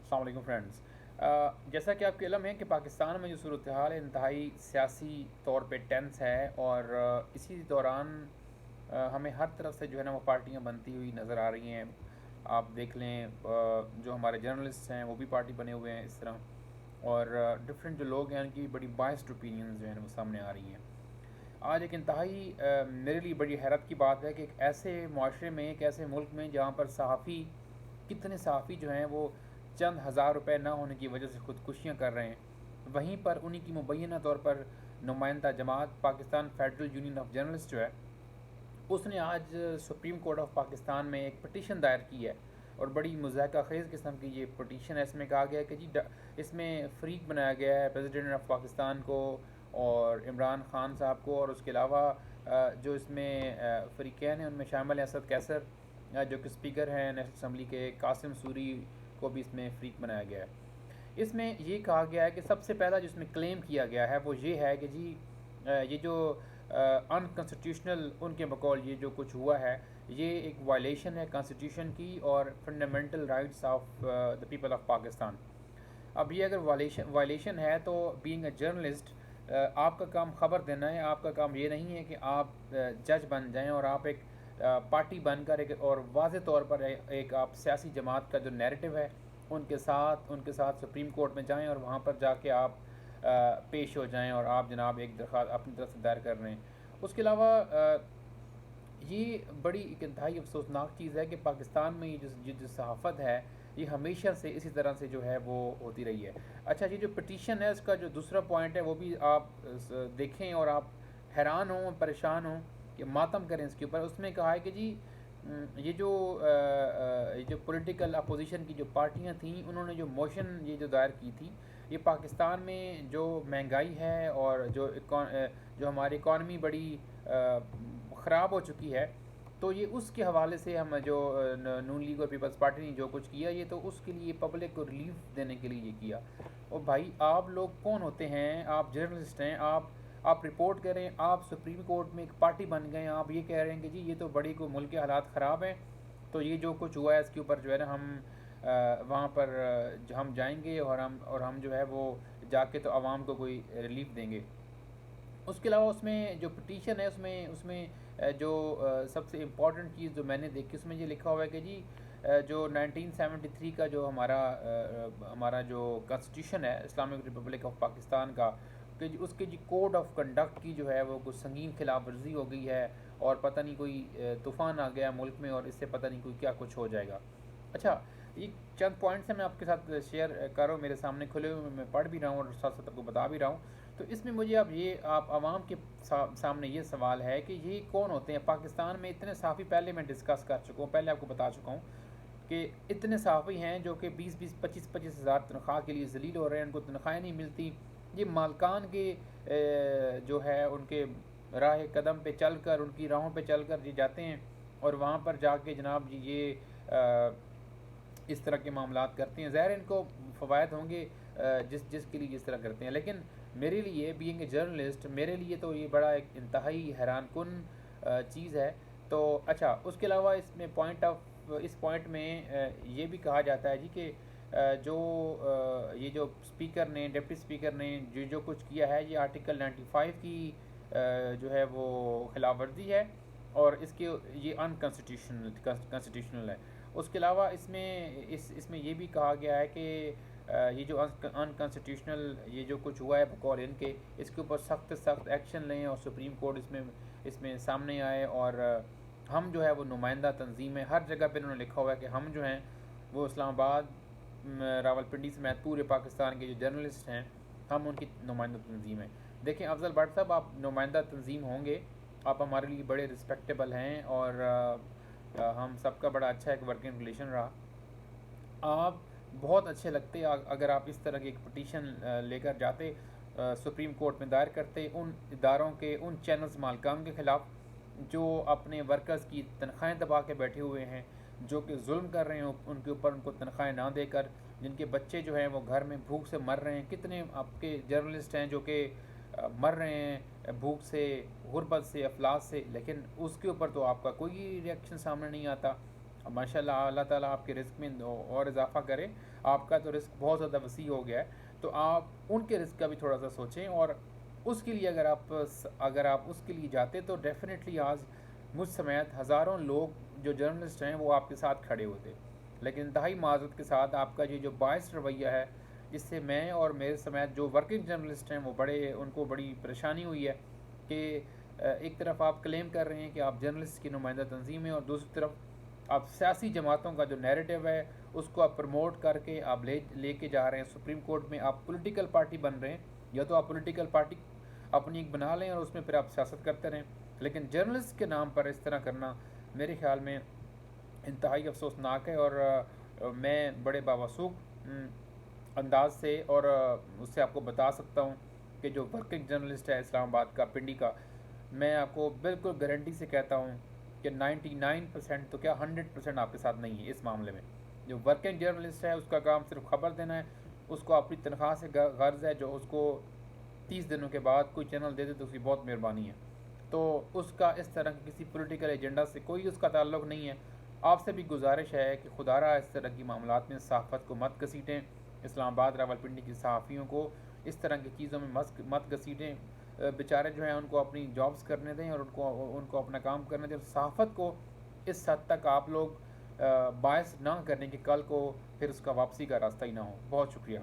السلام علیکم فرینڈز۔ جیسا کہ آپ کو علم ہے کہ پاکستان میں جو صورتحال ہے انتہائی سیاسی طور پہ ٹینس ہے، اور اسی دوران ہمیں ہر طرف سے جو ہے نا وہ پارٹیاں بنتی ہوئی نظر آ رہی ہیں۔ آپ دیکھ لیں جو ہمارے جرنلسٹ ہیں وہ بھی پارٹی بنے ہوئے ہیں اس طرح، اور ڈفرینٹ جو لوگ ہیں ان کی بڑی بائسڈ اوپینینز جو ہیں وہ سامنے آ رہی ہیں۔ آج ایک انتہائی میرے لیے بڑی حیرت کی بات ہے کہ ایک ایسے معاشرے میں، ایک ایسے ملک میں جہاں پر کتنے صحافی جو ہیں وہ چند ہزار روپے نہ ہونے کی وجہ سے خودکشیاں کر رہے ہیں، وہیں پر انہی کی مبینہ طور پر نمائندہ جماعت Pakistan federal union of journalist جو ہے، اس نے آج سپریم کورٹ آف پاکستان میں ایک پٹیشن دائر کی ہے، اور بڑی مضحکہ خیز قسم کی یہ پٹیشن ہے۔ اس میں کہا گیا ہے کہ جی اس میں فریق بنایا گیا ہے پریزیڈنٹ آف پاکستان کو اور عمران خان صاحب کو، اور اس کے علاوہ جو اس میں فریقین ہیں ان میں شامل ہیں اسد قیصر جو کہ اسپیکر ہیں نیشنل اسمبلی کے، قاسم سوری کو بھی اس میں فریق بنایا گیا ہے۔ اس میں یہ کہا گیا ہے کہ سب سے پہلا جو اس میں کلیم کیا گیا ہے وہ یہ ہے کہ جی یہ جو انکنسٹیٹیوشنل ان کے بقول یہ جو کچھ ہوا ہے، یہ ایک وائلیشن ہے کانسٹیٹیوشن کی اور fundamental rights of the people of Pakistan. اب یہ اگر وائلیشن ہے تو بینگ اے جرنلسٹ آپ کا کام خبر دینا ہے، آپ کا کام یہ نہیں ہے کہ آپ جج بن جائیں اور آپ ایک پارٹی بن کر ایک اور واضح طور پر ایک آپ سیاسی جماعت کا جو نیریٹو ہے ان کے ساتھ سپریم کورٹ میں جائیں اور وہاں پر جا کے آپ پیش ہو جائیں اور آپ جناب ایک درخواست اپنی طرف سے دائر کر رہے ہیں۔ اس کے علاوہ یہ بڑی ایک انتہائی افسوسناک چیز ہے کہ پاکستان میں یہ جو صحافت ہے یہ ہمیشہ سے اسی طرح سے جو ہے وہ ہوتی رہی ہے۔ اچھا، یہ جو پٹیشن ہے اس کا جو دوسرا پوائنٹ ہے وہ بھی آپ دیکھیں اور آپ حیران ہوں، پریشان ہوں کہ ماتم کریں اس کے اوپر۔ اس میں کہا ہے کہ جی یہ جو پولیٹیکل اپوزیشن کی جو پارٹیاں تھیں انہوں نے جو موشن یہ جو دائر کی تھی، یہ پاکستان میں جو مہنگائی ہے اور جو ہماری اکانومی بڑی خراب ہو چکی ہے، تو یہ اس کے حوالے سے ہم جو نون لیگ اور پیپلز پارٹی نے جو کچھ کیا، یہ تو اس کے لیے پبلک کو ریلیف دینے کے لیے یہ کیا۔ اور بھائی آپ لوگ کون ہوتے ہیں؟ آپ جرنلسٹ ہیں، آپ رپورٹ کریں، آپ سپریم کورٹ میں ایک پارٹی بن گئے ہیں، آپ یہ کہہ رہے ہیں کہ جی یہ تو بڑی کو ملک کے حالات خراب ہیں، تو یہ جو کچھ ہوا ہے اس کے اوپر جو ہے نا ہم وہاں پر ہم جائیں گے اور ہم جو ہے وہ جا کے تو عوام کو کوئی ریلیف دیں گے۔ اس کے علاوہ اس میں جو پٹیشن ہے اس میں جو سب سے امپورٹنٹ چیز جو میں نے دیکھی اس میں یہ لکھا ہوا ہے کہ جی جو 1973 کا جو ہمارا جو کانسٹیٹیوشن ہے اسلامک ریپبلک آف پاکستان کا، کہ اس کے جی کوڈ آف کنڈکٹ کی جو ہے وہ کچھ سنگین خلاف ورزی ہو گئی ہے، اور پتہ نہیں کوئی طوفان آ گیا ملک میں اور اس سے پتہ نہیں کوئی کیا کچھ ہو جائے گا۔ اچھا، یہ چند پوائنٹس ہیں میں آپ کے ساتھ شیئر کر رہا ہوں، میرے سامنے کھلے ہوئے میں پڑھ بھی رہا ہوں اور ساتھ ساتھ آپ کو بتا بھی رہا ہوں۔ تو اس میں مجھے آپ عوام کے سامنے یہ سوال ہے کہ یہ کون ہوتے ہیں؟ پاکستان میں اتنے صحافی پہلے میں ڈسکس کر چکا ہوں، پہلے آپ کو بتا چکا ہوں کہ اتنے صحافی ہیں جو کہ 25 ہزار تنخواہ کے لیے ذلیل ہو رہے ہیں، ان کو تنخواہیں نہیں ملتی۔ یہ مالکان کے جو ہے ان کے راہ قدم پہ چل کر، ان کی راہوں پہ چل کر یہ جاتے ہیں اور وہاں پر جا کے جناب جی یہ اس طرح کے معاملات کرتے ہیں۔ ظاہر ان کو فوائد ہوں گے جس کے لیے جس طرح کرتے ہیں، لیکن میرے لیے بینگ اے جرنلسٹ میرے لیے تو یہ بڑا ایک انتہائی حیران کن چیز ہے۔ تو اچھا، اس کے علاوہ اس پوائنٹ میں یہ بھی کہا جاتا ہے جی کہ یہ جو اسپیکر نے، ڈپٹی اسپیکر نے جو کچھ کیا ہے یہ آرٹیکل 95 کی جو ہے وہ خلاف ورزی ہے، اور یہ کانسٹیٹیوشنل ہے۔ اس کے علاوہ اس میں یہ بھی کہا گیا ہے کہ یہ جو انکانسٹیٹیوشنل یہ جو کچھ ہوا ہے بقول ان کے، اس کے اوپر سخت سخت ایکشن لیں اور سپریم کورٹ اس میں سامنے آئے، اور ہم جو ہے وہ نمائندہ تنظیم ہے، ہر جگہ پہ انہوں نے لکھا ہوا ہے کہ ہم جو ہیں وہ اسلام آباد، راولپنڈی سمیت پورے پاکستان کے جو جرنلسٹ ہیں ہم ان کی نمائندہ تنظیم ہیں۔ دیکھیں افضل بٹ صاحب، آپ نمائندہ تنظیم ہوں گے، آپ ہمارے لیے بڑے رسپیکٹیبل ہیں، اور ہم سب کا بڑا اچھا ایک ورکنگ ریلیشن رہا۔ آپ بہت اچھے لگتے اگر آپ اس طرح کی ایک پٹیشن لے کر جاتے، سپریم کورٹ میں دائر کرتے ان اداروں کے، ان چینلز مالکان کے خلاف جو اپنے ورکرز کی تنخواہیں دبا کے بیٹھے ہوئے ہیں، جو کہ ظلم کر رہے ہیں ان کے اوپر، ان کو تنخواہیں نہ دے کر، جن کے بچے جو ہیں وہ گھر میں بھوک سے مر رہے ہیں۔ کتنے آپ کے جرنلسٹ ہیں جو کہ مر رہے ہیں بھوک سے، غربت سے، افلاس سے، لیکن اس کے اوپر تو آپ کا کوئی ری ایکشن سامنے نہیں آتا۔ ماشاءاللہ اللہ تعالیٰ آپ کے رزق میں اور اضافہ کرے. آپ کا تو رزق بہت زیادہ وسیع ہو گیا ہے, تو آپ ان کے رزق کا بھی تھوڑا سا سوچیں, اور اس کے لیے اگر آپ اس کے لیے جاتے تو ڈیفینیٹلی آج مجھ سمیت ہزاروں لوگ جو جرنلسٹ ہیں وہ آپ کے ساتھ کھڑے ہوتے. لیکن انتہائی معذرت کے ساتھ آپ کا یہ جو باعث رویہ ہے, جس سے میں اور میرے سمیت جو ورکنگ جرنلسٹ ہیں وہ ان کو بڑی پریشانی ہوئی ہے کہ ایک طرف آپ کلیم کر رہے ہیں کہ آپ جرنلسٹ کی نمائندہ تنظیم ہیں, اور دوسری طرف آپ سیاسی جماعتوں کا جو نیریٹو ہے اس کو آپ پروموٹ کر کے آپ لے کے جا رہے ہیں سپریم کورٹ میں. آپ پولیٹیکل پارٹی بن رہے ہیں, یا تو آپ پولیٹیکل پارٹی اپنی ایک بنا لیں اور اس میں پھر آپ سیاست کرتے رہیں, لیکن جرنلسٹ کے نام پر اس طرح کرنا میرے خیال میں انتہائی افسوسناک ہے. اور میں بڑے باوثوق انداز سے اور اس سے آپ کو بتا سکتا ہوں کہ جو ورکنگ جرنلسٹ ہے اسلام آباد کا, پنڈی کا, میں آپ کو بالکل گارنٹی سے کہتا ہوں کہ 99% تو کیا 100% آپ کے ساتھ نہیں ہے اس معاملے میں. جو ورکنگ جرنلسٹ ہے اس کا کام صرف خبر دینا ہے, اس کو اپنی تنخواہ سے غرض ہے, جو اس کو 30 دنوں کے بعد کوئی چینل دے دے تو اس کی بہت مہربانی ہے. تو اس کا اس طرح کی کسی پولیٹیکل ایجنڈا سے کوئی اس کا تعلق نہیں ہے. آپ سے بھی گزارش ہے کہ خدا را اس طرح کی معاملات میں صحافت کو مت گھسیٹیں, اسلام آباد راولپنڈی کی صحافیوں کو اس طرح کی چیزوں میں مت گھسیٹیں. بیچارے جو ہیں ان کو اپنی جابس کرنے دیں اور ان کو اپنا کام کرنے دیں. صحافت کو اس حد تک آپ لوگ باعث نہ کرنے کہ کل کو پھر اس کا واپسی کا راستہ ہی نہ ہو. بہت شکریہ.